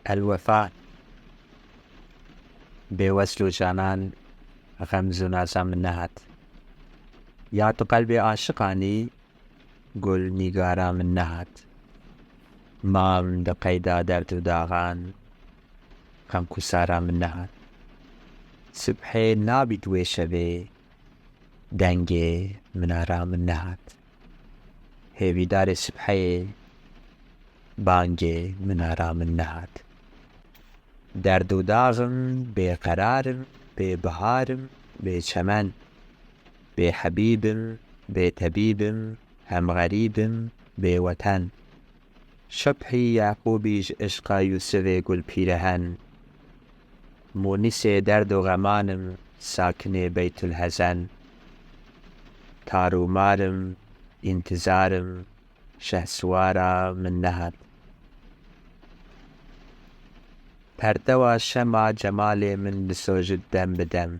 الوفاء بوصل و جانان غمز و نازم نهد. یا تو قلب عاشقانی گل نیگارم نهد. مام د قیدا درد و داغان غم کوسارم نهد. سبحه نابی دوی شوه دنگ منارام نهد. هیویدار سبحه بانگ منارام نهد. درد و داغم بی قرارم بی بهارم بی چمن بی حبیبم بی طبیبم هم غریبم بی وطن. شبحی یعقوبیش عشق یوسف گل پیرهن. مونس درد و غمانم ساکن بیت الحزن. تارو مارم انتظارم شهسوارا من نهد. پرده و شمع جمال من بسوجد دم بدم.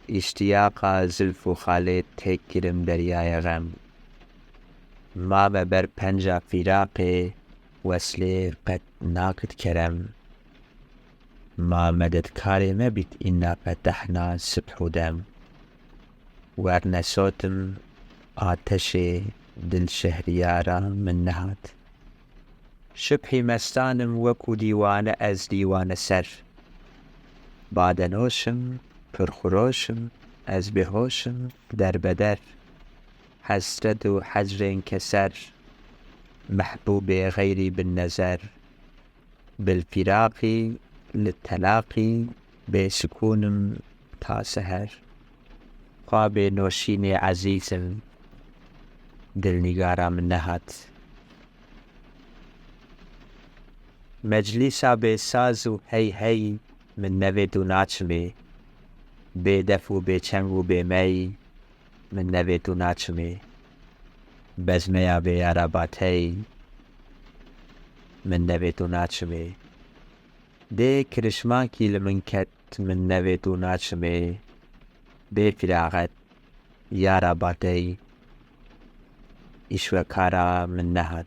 اشتیاق زلف و خالت تک گرم دریای غم. ما بر پنجا فراق وصل قد ناقد کرم. ما مددکار مبیت اینا فتحنا صبح و دم. ورنه صوتم آتش دل شهریارا من نهد. شبحی مستانم وکو دیوانه از دیوانه سر. بادنوشم پرخروشم از بهوشم در بدر. حسرت و حجر انکسر محبوب غیری بالنظر. بالفراق للتلاقی بسکونم تا سحر. خواب نوشین عزیزم دلنگارم نهد. مجلسا به ساز و هی هی من نوید و ناچمه. به دف و به چنگ و به می من نوید و ناچمه. بزمیا به عرباتی من نوید و ناچمه. ده کرشماکی لمن کت من نوید و ناچمه. به فراغت یا عرباتی اشوکارا من نهد.